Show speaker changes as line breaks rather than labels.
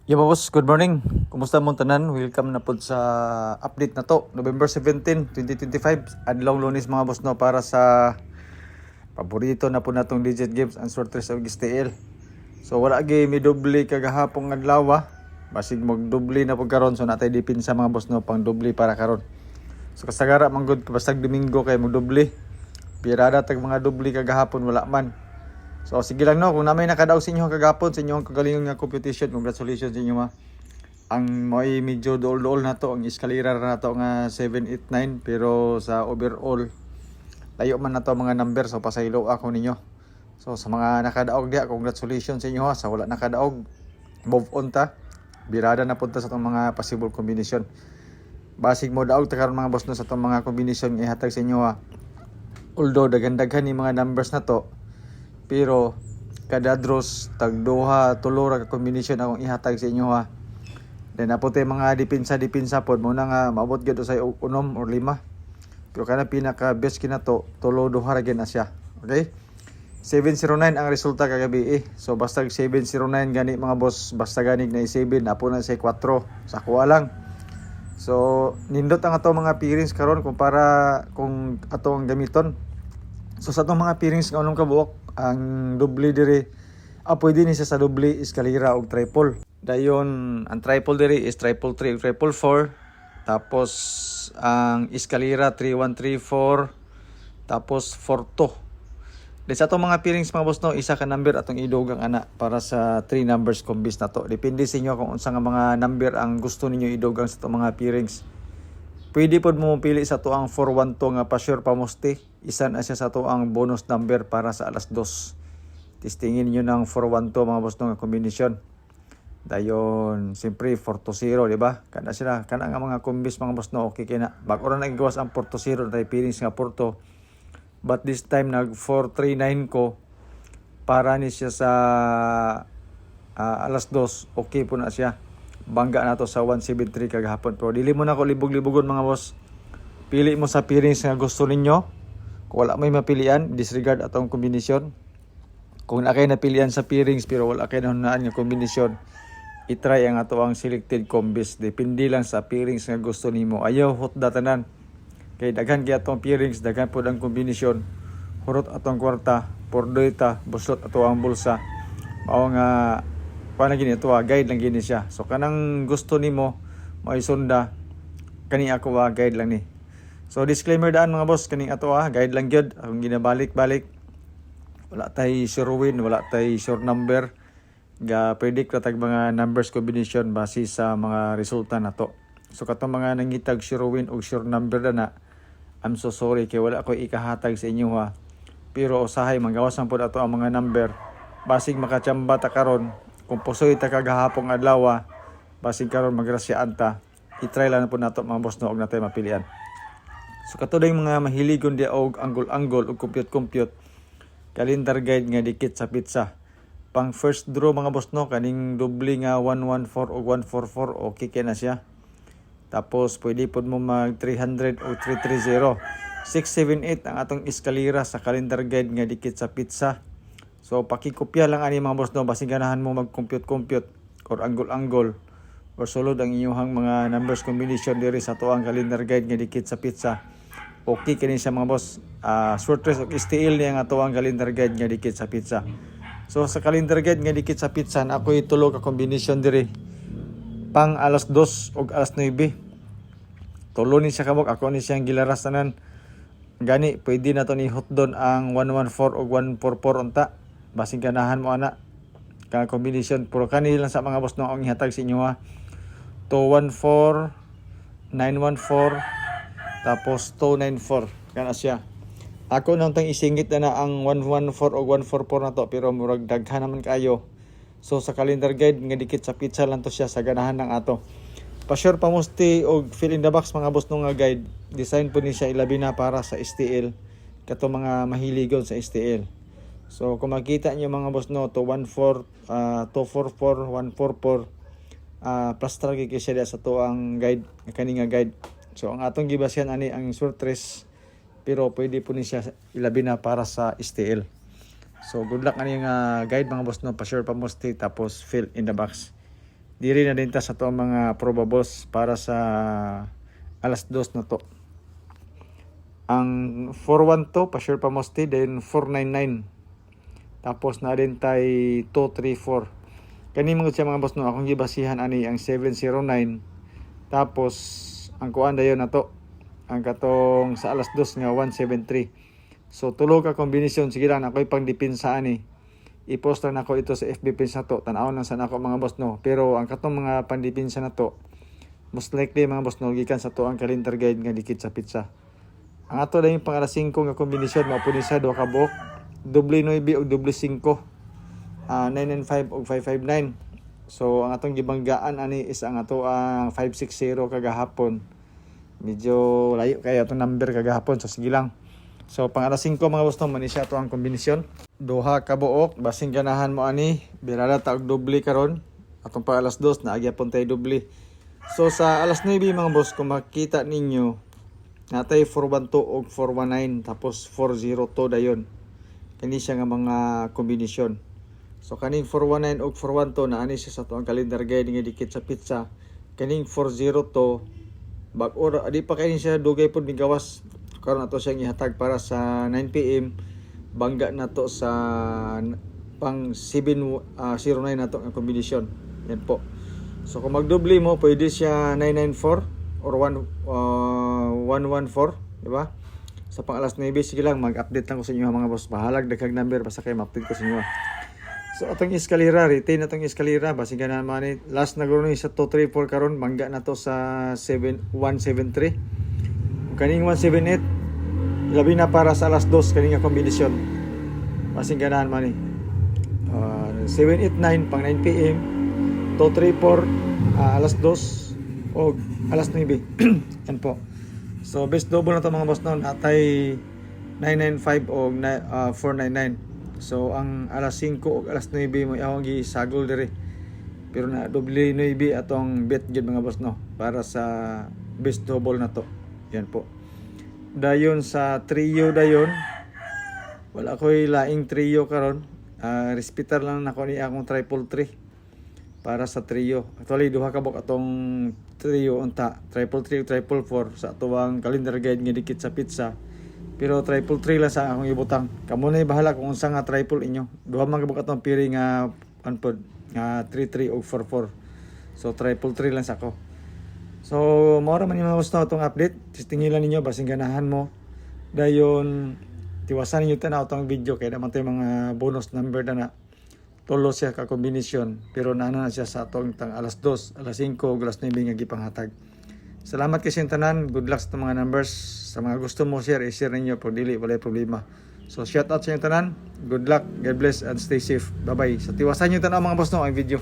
Boss, good morning. Kumusta mo tanan? Welcome na po sa update na to. November 17, 2025. Adlaw Lunes mga boss no para sa paborito na po natong digit games and sorters of STL. So wala gi mi doble kagahapon adlaw. Basig magdoble na pag karon so natay dipin sa mga boss no pang doble para karon. So kasagara man gud bastag Domingo kay magdoble. Pirada tag mga doble kagahapon wala man. So sige lang no, kung namay nakadaog sa inyo kagapon sa inyong kagalingon nga competition, congratulations sa inyo ma. Ang may medyo dool-dool na to, ang eskalera na to nga 789 pero sa overall layo man na to mga number so pasaylo ako ninyo. So sa mga nakadaog diha, congratulations sa inyo ha. Sa wala nakadaog, move on ta. Birada na punta sa tong mga possible combination. Basig mo daog ta karon mga boss no sa tong mga combination nga ihatag sa inyo ha. Although daghan-daghan ni mga numbers na to, pero kada draws tag duha tulo ra ka combination akong ihatag sa inyo ha. Then apote mga depensa pod mo na nga maabot gyud sa unom or lima. Pero kana pinaka best kinato tulo duha ra gyud na siya. Okay? 709 ang resulta kagabi So basta 709 gani mga boss, basta ganig na 7 apo na sa 4 sa kuha lang. So nindot ang ato mga pairings karon kumpara kung ato ang gamiton. So sa itong mga pairings nga unong kabuok, ang doble dire, pwede ni sa doble eskalera o triple. Dayon, ang triple dire is triple 3 o triple 4. Tapos, ang eskalera 3134. Tapos, 42. Then sa itong mga pairings mga boss no, isa ka number atong idog ang ana para sa 3 numbers combis na to. Depende sa inyo kung unsa nga mga number ang gusto ninyo idogang sa itong mga pairings. Pwede pod mo pili sa to ang 412 nga pa-sure pamusti. Isa na siya sa to ang bonus number para sa alas 2. Testingin niyo ng 412 mga boss no nga kombinasyon. Dayon, siyempre 420, di ba? Kana sila, kana nga mga kombis mga boss no, okay kina. Bag-ora na igawas ang 420 tay feelings nga porto. But this time nag 439 ko para ni siya sa alas 2. Okay po na siya. Bangga na to sa 173 kagahapon. Pero dili mo na ko libog-libogon mga boss. Pili mo sa pairings nga gusto ninyo. Kung wala may mapilian, disregard atong kombinasyon. Kung na kayo napilian sa pairings pero wala kayo nahunaan nga kombinasyon, itry ang ato ang selected combis. Depende lang sa pairings nga gusto nimo. Ayaw hot datanan. Kay daghan kay atong pairings, daghan pod ang kombinasyon. Hurot atong kwarta, pordoita, buslot ato ang bulsa. Mao nga paano gini ito guide lang gini siya. So kanang gusto nimo maisunda kani ako guide lang ni. So disclaimer daan mga boss, kaning ato guide lang gyud akong ginabalik-balik. Wala tay sure win, wala tay sure number. Ga predict ra tag mga numbers combination base sa mga resulta nato. So katong mga nangitag sure win o sure number na I'm so sorry kay wala ko ikahatag sa inyo ha. Pero usahay magawas man pud ato ang mga number. Basig makachamba ta karon kung pusoy ta kagahapong adlaw, basig karon magrasyaan ta. I-try lang po nato mga boss no og natay mapilian. So katulad yung mga mahiligon di og angle-angle og compute-compute. Calendar guide nga dikit sa pizza. Pang first draw mga boss no kaning doble nga 114 o 144 okay kay na siya. Tapos pwede pod mo mag 300 o 330. 678 ang atong eskalera sa calendar guide nga dikit sa pizza. So pakikopya lang ani mga boss no basig ganahan mo mag-compute or angle-angle or sulod ang inyong mga numbers combination diri sa tuang calendar guide nga dikit sa pizza. Okay kini siya mga boss. Short trace og STL niya nga tuang calendar guide nga dikit sa pizza. So sa calendar guide nga dikit sa pizza na ako'y tulo ka combination diri pang alas 2 ug alas 9. Tulo ni siya kabok, ako ni siyang gilaras tanan. Gani pwede na to ni hotdon ang 114 ug 144 unta. Basig ganahan mo ana ka combination pero kani lang sa mga boss no ang ihatag sa inyo ha. 214 914 tapos 294 kana siya. Ako nang tang isingit na ang 114 o 144 na to pero murag daghan naman kayo. So sa calendar guide nga dikit sa pizza lang to siya sa ganahan ng ato. Pa-sure pamusti og fill in the box mga boss no nga guide. Design po ni siya ilabi na para sa STL kato mga mahiligon sa STL. So kung makita niyo mga boss no 214 244 144 plus target kay siya sa to ang guide kani nga guide. So ang atong gibasyan ani ang surtres pero pwede po ni siya ilabi na para sa STL. So good luck ani nga guide mga boss no, pa-share pa musti tapos fill in the box. Diri na din ta sa to ang mga probables para sa alas 2 na to. Ang 412 pa sure pa mosti, then 499. Tapos na din tay 234. Kani mga siya mga boss no, akong gibasihan ani ang 709. Tapos ang kuan dayon na to, ang katong sa alas 2 nga 173. So tulo ka kombinasyon, sige lang ako'y pang dipinsa ani. I-post lang ako ito sa FB page na to. Tanaw lang sana ako mga boss no. Pero ang katong mga pandipinsa na to, most likely mga boss no, gikan sa to ang calendar guide nga dikit sa pizza. Ang ato lang yung pang alas 5 nga kombinasyon, mapuni sa 2 ka buok, doble 9 o doble 5, 995 o 559. So ang atong gibanggaan ani is ang ato ang 560 kagahapon. Medyo layo kaya itong number kagahapon, so sige lang. So pang alas 5 mga boss no, manisya to ang kombinasyon. Duha ka buok, basing ganahan mo ani, birala ta og doble karon. Atong pang alas 2 na agya pon tay doble. So sa alas 9 mga boss, kung makita ninyo, natay 412 og 419 tapos 402 dayon. Kani siya nga mga kombinasyon. So kaning 419 og 412 na ani siya sa to ang calendar guide nga dikit sa pizza. Kaning 402 bag-or adi pa kay siya dugay pud ni gawas. Karon ato siyang ihatag para sa 9 PM. Bangga na to sa pang 709 na to ang kombinasyon. Yan po. So kung magdoble mo, pwede siya 994 or 114, di ba? Sa pang alas 9, sige lang, mag-update lang ko sa inyo mga boss. Bahalag daghang number basta kay ma-update ko sa inyo. So atong eskalera, retain atong eskalera, basi ganan man ni last na guro ni sa 234 karon, bangga na to sa 173. Kaning 178 labi na para sa alas 2 kaning nga kombinasyon. Basi ganan man ni 789 pang 9 PM, 234 alas 2 o alas 9. Yan po. So best double na to mga boss noon, atay 995 o 499. So ang alas 5 o alas 9 mo awang gisagol dire. Pero na doble 9 atong bet gyud mga boss no, para sa best double na to. Yan po. Dayon sa trio dayon, wala ko'y laing trio karon. Respitar lang nako ni akong triple 3 para sa trio. Actually duha ka bok atong trio unta, triple 3 triple 4 sa atuang calendar guide nga dikit sa pizza. Pero triple 3 lang sa akong ibutang. Kamo na bahala kung unsa nga triple inyo. Duha man ka bok atong piri nga anpod nga 33 o 44. So triple 3 lang sa ako. So mao ra man yung mga gusto atong update. Tingilan ninyo basing ganahan mo. Dayon tiwasan ninyo tanaw tong video kay naman tay mga bonus number na tulo siya ka kombinasyon, pero naana na siya sa atong tang alas 2, alas 5, alas 9 nga gipanghatag. Salamat kay tanan. Good luck sa mga numbers. Sa mga gusto mo share, i-share ninyo pag dili walay problema. So shout out sa inyo tanan. Good luck, God bless and stay safe. Bye bye. Sa tiwasan niyo tanaw mga boss no ang video.